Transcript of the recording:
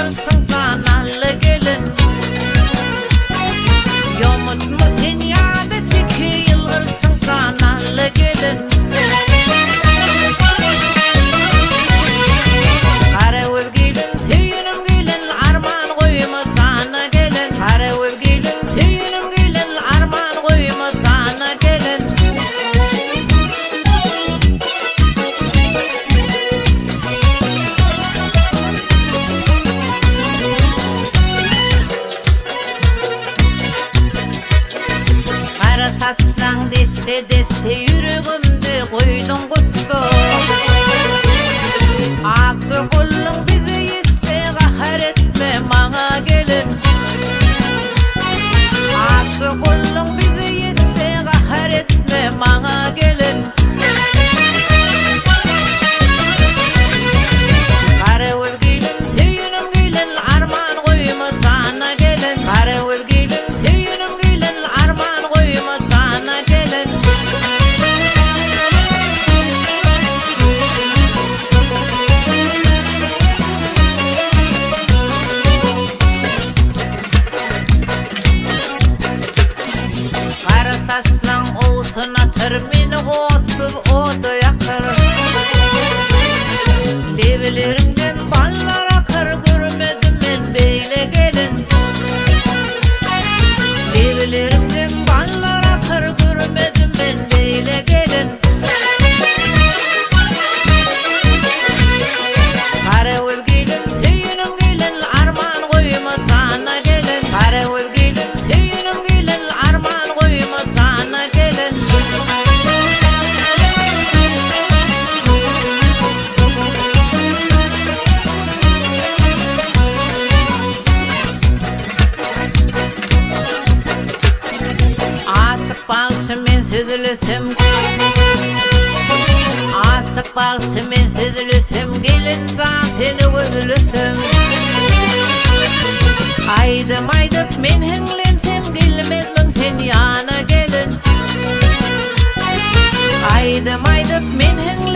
yılarsın sanalı gelin. Yomutma sen yad etti ki yılarsın sanalı gelin. Kara öz gelin söyünüm gelin arman koyma sana gelin. Kara öz gelin söyünüm gelin arman koyma sana gelin. Kara saçlan desse yüreğimde koydun kustu. Aksı kullun bizi yetse kahar etme bana gelin. Aksı kullun bizi yetse kahar etme bana gelin. Kara öz gelin söyünüm gelin arman koyma sana gelin. Kara öz gelin söyünüm gelin arman koyma sana gelin. Kara saçlan olsun atır beni olsuz oda yakar. Levilerimden ballar akar görmedim ben beyle gelin. Levilerimden ballar akar görmedim ben beyle gelin. Kara öz gelin söyünüm gelin arman koyma sana gelin. Kara öz gelin söyünüm gelin arman koyma sana gelin. Aşık bağışı men süzülüsüm. Aşık bağışı men süzülüsüm. Gelin seni gözülüsüm. Aydım aydıp men hınglensem gelmezmin sen yana gelin. Aydım aydıp men hınglensem